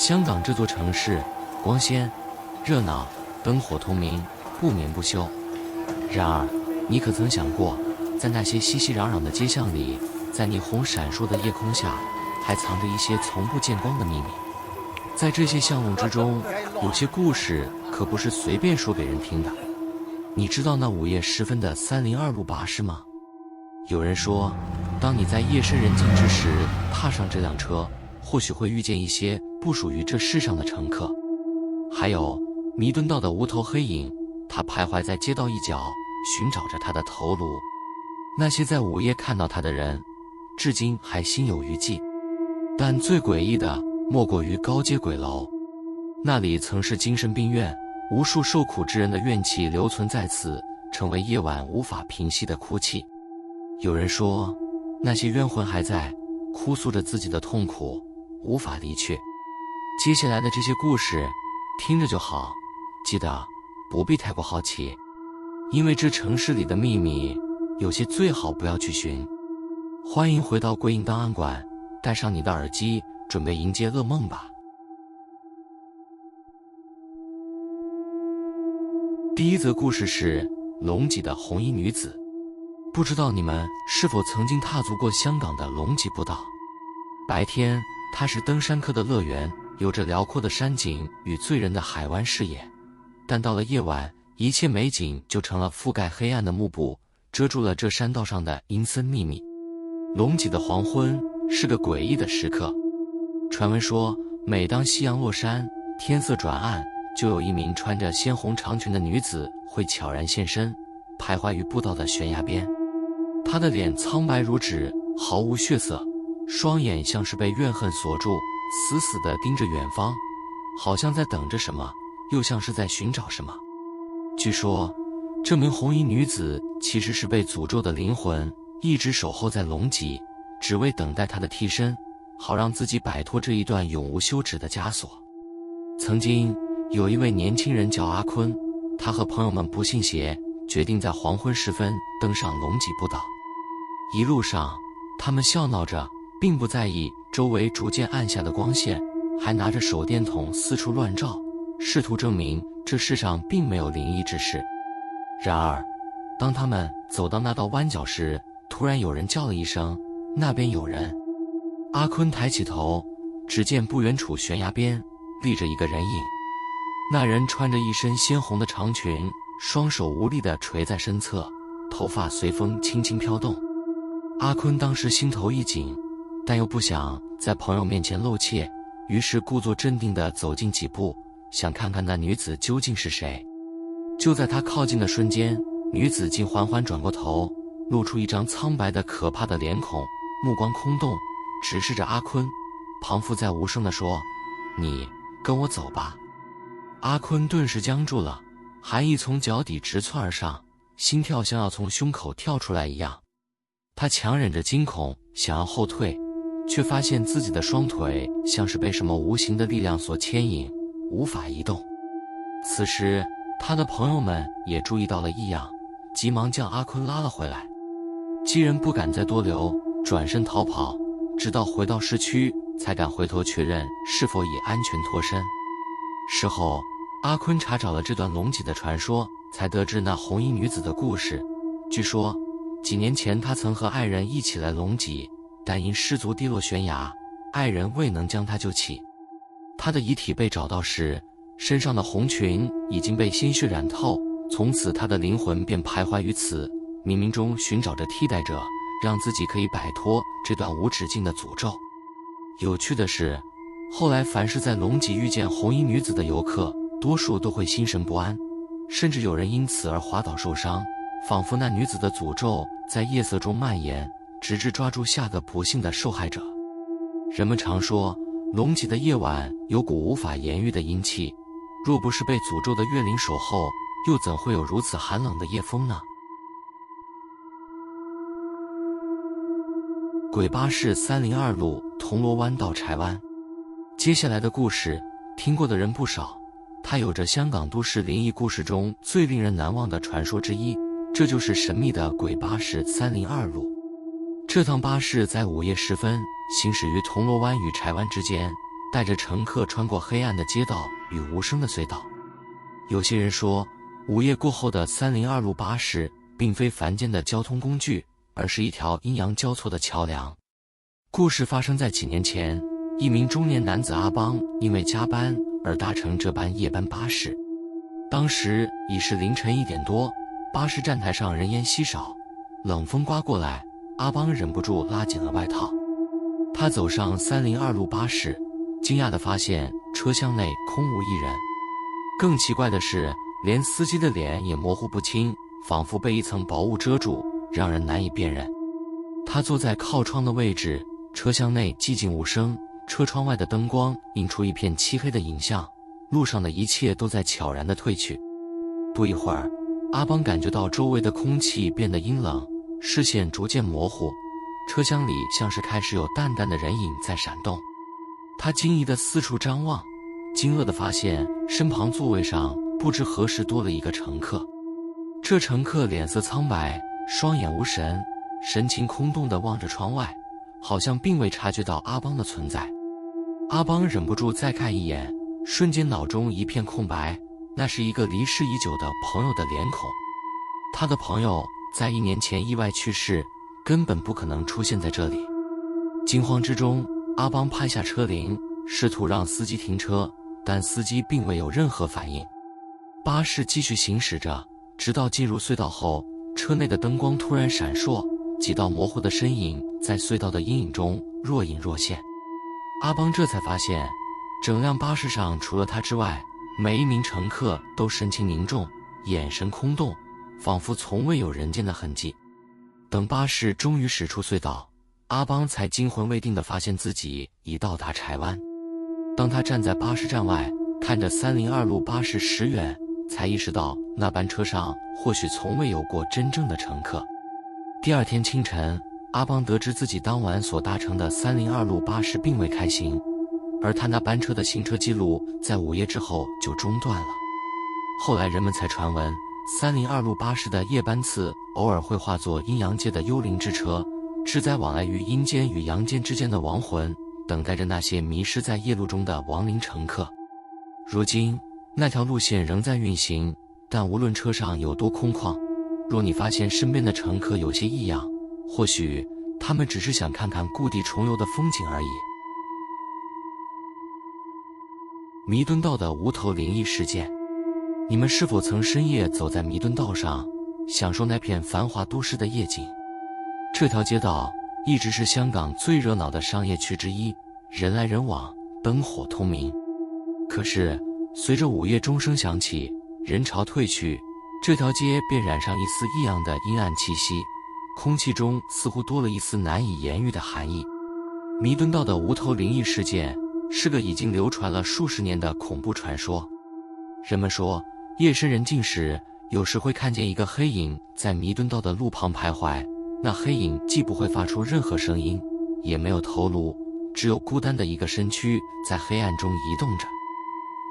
香港这座城市光鲜、热闹、灯火通明，不眠不休。然而，你可曾想过，在那些熙熙攘攘的街巷里，在霓虹闪烁的夜空下，还藏着一些从不见光的秘密？在这些巷弄之中，有些故事可不是随便说给人听的。你知道那午夜时分的302路巴士吗？有人说，当你在夜深人静之时踏上这辆车，或许会遇见一些不属于这世上的乘客。还有弥敦道的无头黑影，他徘徊在街道一角，寻找着他的头颅。那些在午夜看到他的人，至今还心有余悸。但最诡异的莫过于高街鬼楼，那里曾是精神病院，无数受苦之人的怨气留存在此，成为夜晚无法平息的哭泣。有人说，那些冤魂还在哭诉着自己的痛苦，无法离去。接下来的这些故事听着就好，记得不必太过好奇，因为这城市里的秘密有些最好不要去寻。欢迎回到鬼影档案馆，带上你的耳机，准备迎接噩梦吧。第一则故事是龙脊的红衣女子。不知道你们是否曾经踏足过香港的龙脊步道？白天它是登山客的乐园，有着辽阔的山景与醉人的海湾视野，但到了夜晚，一切美景就成了覆盖黑暗的幕布，遮住了这山道上的阴森秘密。龙脊的黄昏是个诡异的时刻，传闻说，每当夕阳落山，天色转暗，就有一名穿着鲜红长裙的女子会悄然现身，徘徊于步道的悬崖边。她的脸苍白如纸，毫无血色，双眼像是被怨恨锁住，死死地盯着远方，好像在等着什么，又像是在寻找什么。据说，这名红衣女子其实是被诅咒的灵魂，一直守候在龙脊，只为等待她的替身，好让自己摆脱这一段永无休止的枷锁。曾经有一位年轻人叫阿坤，他和朋友们不信邪，决定在黄昏时分登上龙脊步道。一路上，他们笑闹着，并不在意周围逐渐暗下的光线，还拿着手电筒四处乱照，试图证明这世上并没有灵异之事。然而，当他们走到那道弯角时，突然有人叫了一声：“那边有人！”阿坤抬起头，只见不远处悬崖边立着一个人影。那人穿着一身鲜红的长裙，双手无力地垂在身侧，头发随风轻轻飘动。阿坤当时心头一紧，但又不想在朋友面前露怯，于是故作镇定地走近几步，想看看那女子究竟是谁。就在他靠近的瞬间，女子竟缓缓转过头，露出一张苍白的可怕的脸孔，目光空洞，直视着阿坤，旁父在无声地说：“你跟我走吧。”阿坤顿时僵住了，寒意从脚底直窜而上，心跳像要从胸口跳出来一样。他强忍着惊恐，想要后退，却发现自己的双腿像是被什么无形的力量所牵引，无法移动。此时，他的朋友们也注意到了异样，急忙将阿坤拉了回来。几人不敢再多留，转身逃跑，直到回到市区，才敢回头确认是否已安全脱身。事后，阿坤查找了这段龙脊的传说，才得知那红衣女子的故事。据说，几年前他曾和爱人一起来龙脊，但因失足跌落悬崖，爱人未能将他救起。他的遗体被找到时，身上的红裙已经被鲜血染透，从此他的灵魂便徘徊于此，冥冥中寻找着替代者，让自己可以摆脱这段无止境的诅咒。有趣的是，后来凡是在龙脊遇见红衣女子的游客，多数都会心神不安，甚至有人因此而滑倒受伤，仿佛那女子的诅咒在夜色中蔓延，直至抓住下个不幸的受害者。人们常说，龙脊的夜晚有股无法言喻的阴气，若不是被诅咒的月灵守候，又怎会有如此寒冷的夜风呢？鬼巴士302路铜锣湾到柴湾。接下来的故事听过的人不少，它有着香港都市灵异故事中最令人难忘的传说之一，这就是神秘的鬼巴士302路。这趟巴士在午夜时分行驶于铜锣湾与柴湾之间，带着乘客穿过黑暗的街道与无声的隧道。有些人说，午夜过后的302路巴士并非凡间的交通工具，而是一条阴阳交错的桥梁。故事发生在几年前，一名中年男子阿邦因为加班而搭乘这班夜班巴士。当时已是凌晨1点多，巴士站台上人烟稀少，冷风刮过来，阿邦忍不住拉紧了外套。他走上302路巴士，惊讶地发现车厢内空无一人。更奇怪的是，连司机的脸也模糊不清，仿佛被一层薄雾遮住，让人难以辨认。他坐在靠窗的位置，车厢内寂静无声，车窗外的灯光映出一片漆黑的影像，路上的一切都在悄然地褪去。不一会儿，阿邦感觉到周围的空气变得阴冷，视线逐渐模糊，车厢里像是开始有淡淡的人影在闪动。他惊疑地四处张望，惊愕地发现身旁座位上不知何时多了一个乘客。这乘客脸色苍白，双眼无神，神情空洞地望着窗外，好像并未察觉到阿邦的存在。阿邦忍不住再看一眼，瞬间脑中一片空白，那是一个离世已久的朋友的脸孔。他的朋友在1年前意外去世，根本不可能出现在这里。惊慌之中，阿邦拍下车铃，试图让司机停车，但司机并未有任何反应。巴士继续行驶着，直到进入隧道后，车内的灯光突然闪烁，几道模糊的身影在隧道的阴影中若隐若现。阿邦这才发现，整辆巴士上除了他之外，每一名乘客都神情凝重，眼神空洞，仿佛从未有人间的痕迹。等巴士终于驶出隧道，阿邦才惊魂未定地发现自己已到达柴湾。当他站在巴士站外，看着302路巴士驶远，才意识到那班车上或许从未有过真正的乘客。第二天清晨，阿邦得知自己当晚所搭乘的302路巴士并未开行，而他那班车的行车记录在午夜之后就中断了。后来人们才传闻，302路巴士的夜班次偶尔会化作阴阳界的幽灵之车，志在往来于阴间与阳间之间的亡魂，等待着那些迷失在夜路中的亡灵乘客。如今那条路线仍在运行，但无论车上有多空旷，若你发现身边的乘客有些异样，或许他们只是想看看故地重游的风景而已。弥敦道的无头灵异事件，你们是否曾深夜走在弥敦道上，享受那片繁华都市的夜景？这条街道一直是香港最热闹的商业区之一，人来人往，灯火通明。可是随着午夜钟声响起，人潮退去，这条街便染上一丝异样的阴暗气息，空气中似乎多了一丝难以言喻的寒意。弥敦道的无头灵异事件是个已经流传了数十年的恐怖传说。人们说，夜深人静时，有时会看见一个黑影在弥敦道的路旁徘徊，那黑影既不会发出任何声音，也没有头颅，只有孤单的一个身躯在黑暗中移动着。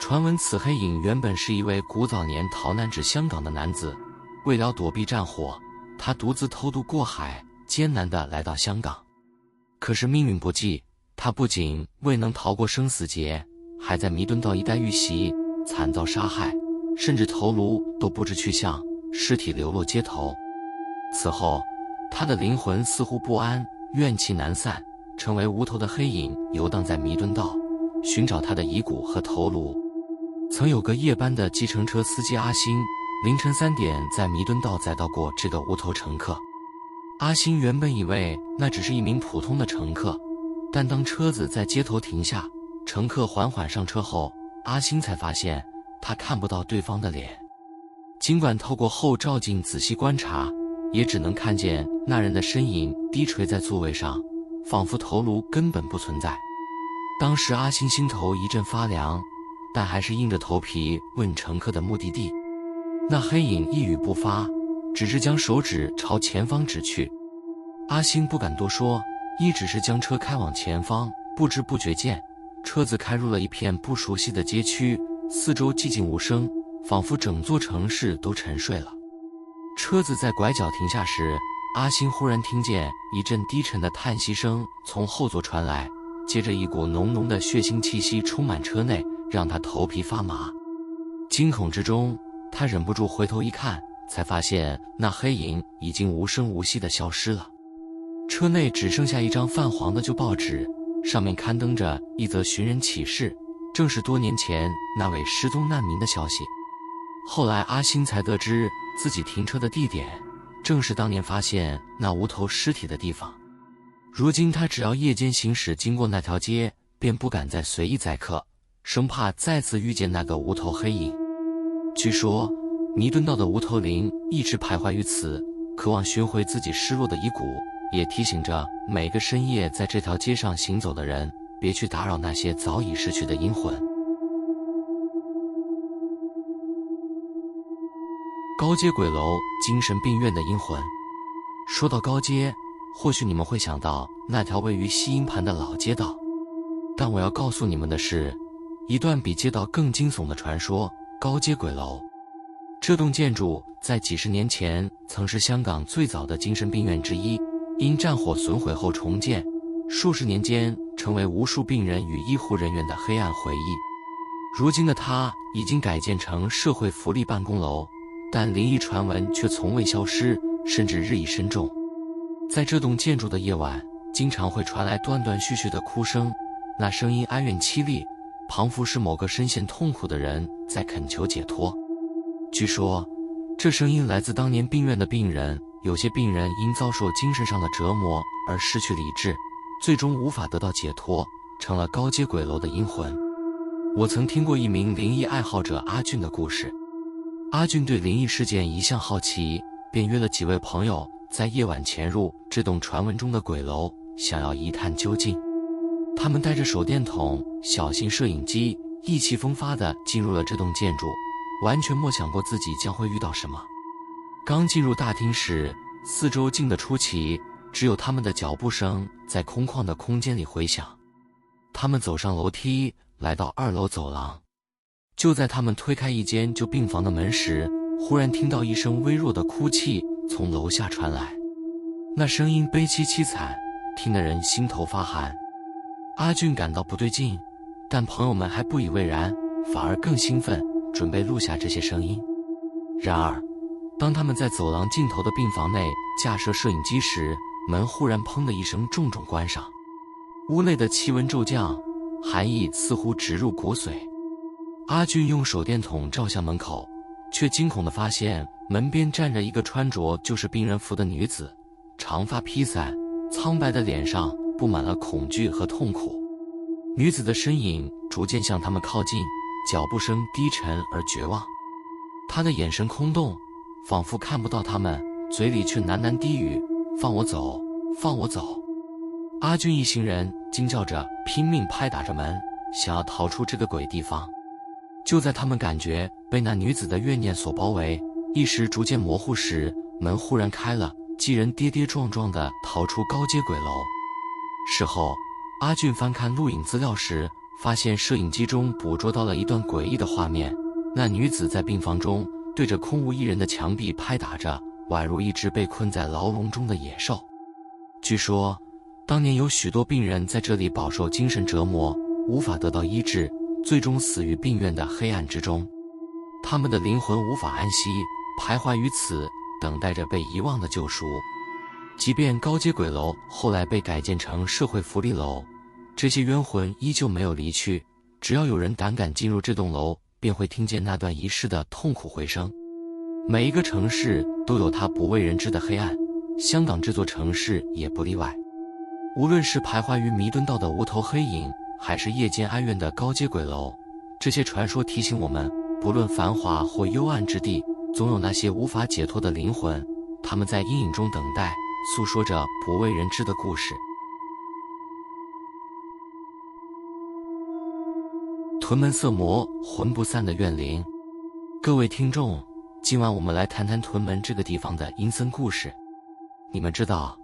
传闻此黑影原本是一位古早年逃难至香港的男子，为了躲避战火，他独自偷渡过海，艰难地来到香港。可是命运不济，他不仅未能逃过生死劫，还在弥敦道一带遇袭，惨遭杀害，甚至头颅都不知去向，尸体流落街头。此后，他的灵魂似乎不安，怨气难散，成为无头的黑影游荡在弥敦道，寻找他的遗骨和头颅。曾有个夜班的计程车司机阿星，凌晨3点在弥敦道载到过这个无头乘客。阿星原本以为那只是一名普通的乘客，但当车子在街头停下，乘客缓缓上车后，阿星才发现他看不到对方的脸。尽管透过后照镜仔细观察，也只能看见那人的身影低垂在座位上，仿佛头颅根本不存在。当时阿星心头一阵发凉，但还是硬着头皮问乘客的目的地。那黑影一语不发，只是将手指朝前方指去。阿星不敢多说，只是将车开往前方，不知不觉间，车子开入了一片不熟悉的街区，四周寂静无声，仿佛整座城市都沉睡了。车子在拐角停下时，阿星忽然听见一阵低沉的叹息声从后座传来，接着一股浓浓的血腥气息充满车内，让他头皮发麻。惊恐之中，他忍不住回头一看，才发现那黑影已经无声无息地消失了。车内只剩下一张泛黄的旧报纸，上面刊登着一则寻人启事，正是多年前那位失踪难民的消息。后来阿星才得知，自己停车的地点正是当年发现那无头尸体的地方。如今他只要夜间行驶经过那条街，便不敢再随意载客，生怕再次遇见那个无头黑影。据说弥敦道的无头灵一直徘徊于此，渴望寻回自己失落的遗骨，也提醒着每个深夜在这条街上行走的人，别去打扰那些早已逝去的阴魂。高街鬼楼精神病院的阴魂。说到高街，或许你们会想到那条位于西营盘的老街道，但我要告诉你们的是，一段比街道更惊悚的传说——高街鬼楼。这栋建筑在几十年前曾是香港最早的精神病院之一，因战火损毁后重建，数十年间成为无数病人与医护人员的黑暗回忆。如今的它已经改建成社会福利办公楼，但灵异传闻却从未消失，甚至日益深重。在这栋建筑的夜晚，经常会传来断断续续的哭声，那声音哀怨凄厉，仿佛是某个深陷痛苦的人在恳求解脱。据说，这声音来自当年病院的病人，有些病人因遭受精神上的折磨而失去理智，最终无法得到解脱，成了高街鬼楼的阴魂。我曾听过一名灵异爱好者阿俊的故事。阿俊对灵异事件一向好奇，便约了几位朋友在夜晚潜入这栋传闻中的鬼楼，想要一探究竟。他们带着手电筒、小型摄影机，意气风发地进入了这栋建筑，完全没想过自己将会遇到什么。刚进入大厅时，四周静得出奇，只有他们的脚步声在空旷的空间里回响。他们走上楼梯，来到2楼走廊。就在他们推开一间旧病房的门时，忽然听到一声微弱的哭泣从楼下传来，那声音悲凄凄惨，听得人心头发寒。阿俊感到不对劲，但朋友们还不以为然，反而更兴奋，准备录下这些声音。然而，当他们在走廊尽头的病房内架设摄影机时，门忽然砰的一声重重关上，屋内的气温骤降，寒意似乎直入骨髓。阿俊用手电筒照向门口，却惊恐地发现门边站着一个穿着旧式病人服的女子，长发披散，苍白的脸上布满了恐惧和痛苦。女子的身影逐渐向他们靠近，脚步声低沉而绝望。她的眼神空洞，仿佛看不到他们，嘴里却喃喃低语：“放我走，放我走。”阿俊一行人惊叫着，拼命拍打着门，想要逃出这个鬼地方。就在他们感觉被那女子的怨念所包围，意识逐渐模糊时，门忽然开了，几人跌跌撞撞地逃出高街鬼楼。事后，阿俊翻看录影资料时，发现摄影机中捕捉到了一段诡异的画面，那女子在病房中对着空无一人的墙壁拍打着，宛如一只被困在牢笼中的野兽。据说，当年有许多病人在这里饱受精神折磨，无法得到医治，最终死于病院的黑暗之中。他们的灵魂无法安息，徘徊于此，等待着被遗忘的救赎。即便高街鬼楼后来被改建成社会福利楼，这些冤魂依旧没有离去。只要有人胆敢进入这栋楼，便会听见那段遗失的痛苦回声。每一个城市都有它不为人知的黑暗，香港这座城市也不例外。无论是徘徊于弥敦道的无头黑影，还是夜间哀怨的高街鬼楼，这些传说提醒我们，不论繁华或幽暗之地，总有那些无法解脱的灵魂，他们在阴影中等待，诉说着不为人知的故事。屯门色魔，魂不散的怨灵。各位听众，今晚我们来谈谈屯门这个地方的阴森故事。你们知道，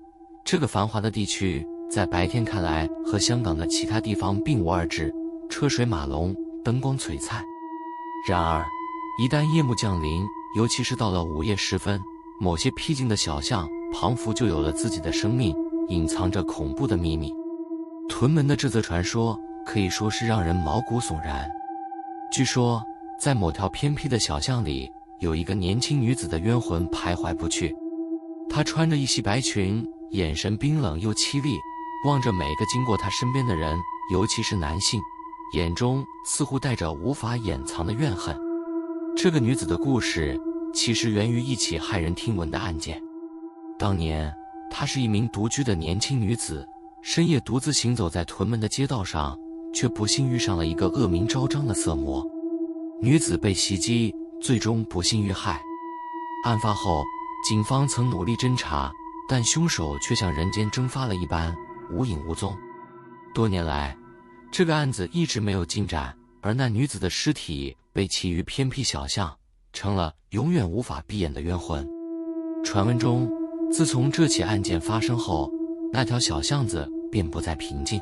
这个繁华的地区在白天看来和香港的其他地方并无二致，车水马龙，灯光璀璨。然而，一旦夜幕降临，尤其是到了午夜时分，某些僻静的小巷仿佛就有了自己的生命，隐藏着恐怖的秘密。屯门的这则传说可以说是让人毛骨悚然。据说，在某条偏僻的小巷里，有一个年轻女子的冤魂徘徊不去。她穿着一袭白裙，眼神冰冷又凄厉，望着每个经过她身边的人，尤其是男性，眼中似乎带着无法掩藏的怨恨。这个女子的故事其实源于一起骇人听闻的案件。当年，她是一名独居的年轻女子，深夜独自行走在屯门的街道上，却不幸遇上了一个恶名昭彰的色魔。女子被袭击，最终不幸遇害。案发后，警方曾努力侦查，但凶手却像人间蒸发了一般，无影无踪。多年来，这个案子一直没有进展，而那女子的尸体被弃于偏僻小巷，成了永远无法闭眼的冤魂。传闻中，自从这起案件发生后，那条小巷子便不再平静。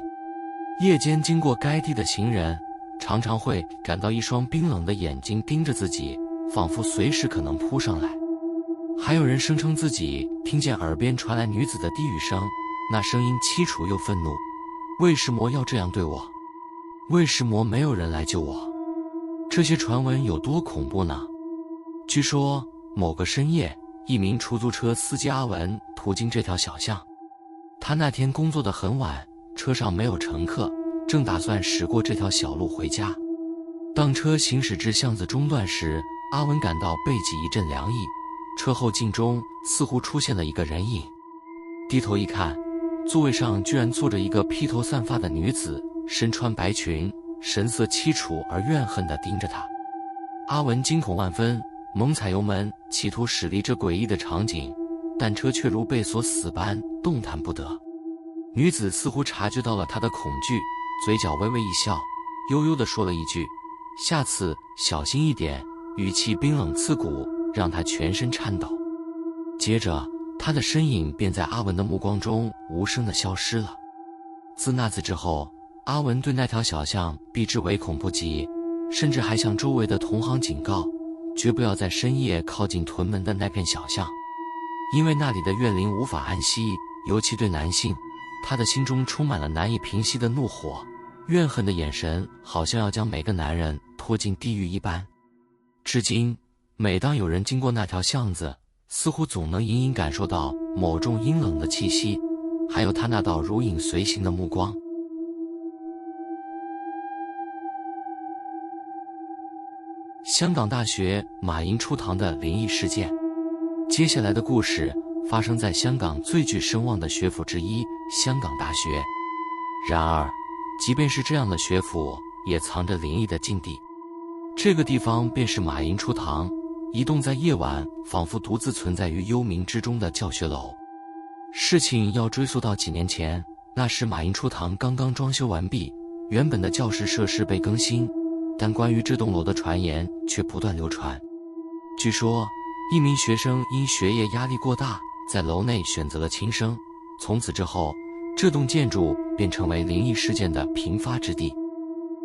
夜间经过该地的行人，常常会感到一双冰冷的眼睛盯着自己，仿佛随时可能扑上来。还有人声称自己听见耳边传来女子的低语声，那声音凄楚又愤怒：为什么要这样对我？为什么没有人来救我？这些传闻有多恐怖呢？据说某个深夜，一名出租车司机阿文途经这条小巷。他那天工作得很晚，车上没有乘客，正打算驶过这条小路回家。当车行驶至巷子中段时，阿文感到背脊一阵凉意，车后镜中似乎出现了一个人影。低头一看，座位上居然坐着一个披头散发的女子，身穿白裙，神色凄楚而怨恨地盯着他。阿文惊恐万分，猛踩油门，企图驶离这诡异的场景，但车却如被锁死般动弹不得。女子似乎察觉到了他的恐惧，嘴角微微一笑，悠悠地说了一句：下次小心一点，语气冰冷刺骨，让他全身颤抖。接着，他的身影便在阿文的目光中无声地消失了。自那次之后，阿文对那条小巷避之唯恐不及，甚至还向周围的同行警告，绝不要在深夜靠近屯门的那片小巷，因为那里的怨灵无法安息，尤其对男性，他的心中充满了难以平息的怒火，怨恨的眼神好像要将每个男人拖进地狱一般。至今，每当有人经过那条巷子，似乎总能隐隐感受到某种阴冷的气息，还有他那道如影随形的目光。香港大学马寅初堂的灵异事件。接下来的故事发生在香港最具声望的学府之一——香港大学。然而，即便是这样的学府，也藏着灵异的禁地。这个地方便是马寅初堂，一栋在夜晚仿佛独自存在于幽冥之中的教学楼。事情要追溯到几年前，那时马寅初堂刚刚装修完毕，原本的教室设施被更新，但关于这栋楼的传言却不断流传。据说，一名学生因学业压力过大，在楼内选择了轻生，从此之后，这栋建筑便成为灵异事件的频发之地。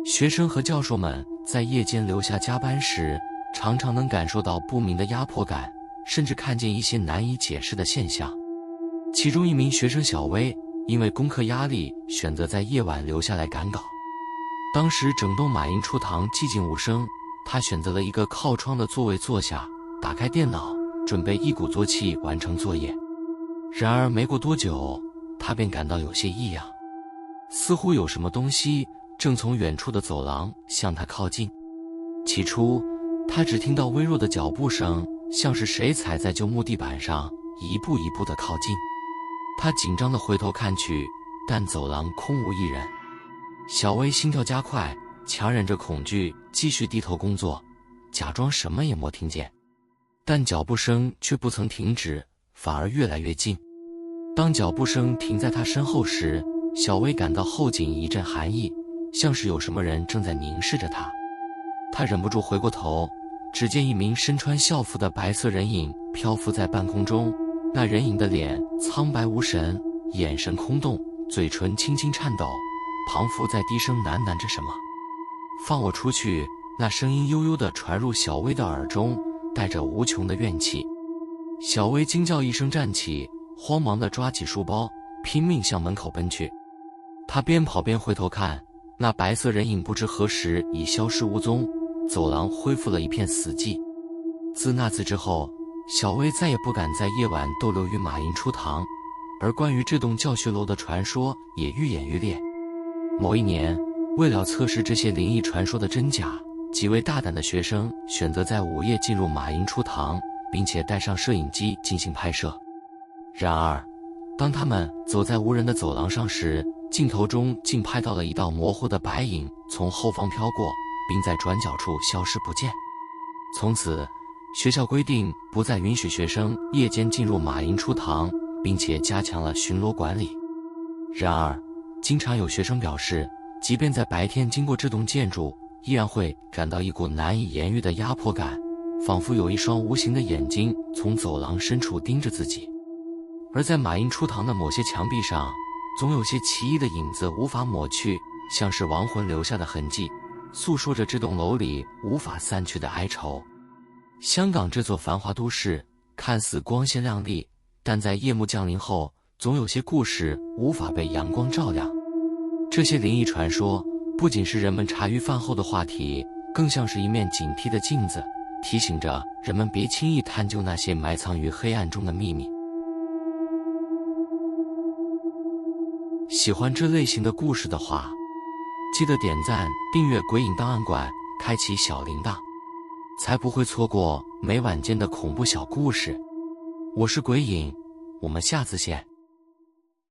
学生和教授们在夜间留下加班时，常常能感受到不明的压迫感，甚至看见一些难以解释的现象。其中一名学生小薇，因为功课压力，选择在夜晚留下来赶稿。当时整栋马寅初堂寂静无声，他选择了一个靠窗的座位坐下，打开电脑，准备一鼓作气完成作业。然而没过多久，他便感到有些异样，似乎有什么东西正从远处的走廊向他靠近。起初，他只听到微弱的脚步声，像是谁踩在旧木地板上，一步一步地靠近。他紧张地回头看去，但走廊空无一人。小薇心跳加快，强忍着恐惧，继续低头工作，假装什么也没听见。但脚步声却不曾停止，反而越来越近。当脚步声停在他身后时，小薇感到后颈一阵寒意，像是有什么人正在凝视着她。她忍不住回过头，只见一名身穿校服的白色人影漂浮在半空中，那人影的脸苍白无神，眼神空洞，嘴唇轻轻颤抖，仿佛在低声喃喃着什么。放我出去！那声音悠悠地传入小薇的耳中，带着无穷的怨气。小薇惊叫一声站起，慌忙地抓起书包，拼命向门口奔去。他边跑边回头看，那白色人影不知何时已消失无踪，走廊恢复了一片死寂。自那次之后，小薇再也不敢在夜晚逗留于马营初堂，而关于这栋教学楼的传说也愈演愈烈。某一年，为了测试这些灵异传说的真假，几位大胆的学生选择在午夜进入马营初堂，并且带上摄影机进行拍摄。然而，当他们走在无人的走廊上时，镜头中竟拍到了一道模糊的白影从后方飘过，并在转角处消失不见。从此，学校规定不再允许学生夜间进入马营初堂，并且加强了巡逻管理。然而，经常有学生表示，即便在白天经过这栋建筑，依然会感到一股难以言喻的压迫感，仿佛有一双无形的眼睛从走廊深处盯着自己。而在马营初堂的某些墙壁上，总有些奇异的影子无法抹去，像是亡魂留下的痕迹，诉说着这栋楼里无法散去的哀愁。香港这座繁华都市看似光鲜亮丽，但在夜幕降临后，总有些故事无法被阳光照亮。这些灵异传说不仅是人们茶余饭后的话题，更像是一面警惕的镜子，提醒着人们别轻易探究那些埋藏于黑暗中的秘密。喜欢这类型的故事的话，记得点赞、订阅鬼影档案馆，开启小铃铛，才不会错过每晚间的恐怖小故事。我是鬼影，我们下次见。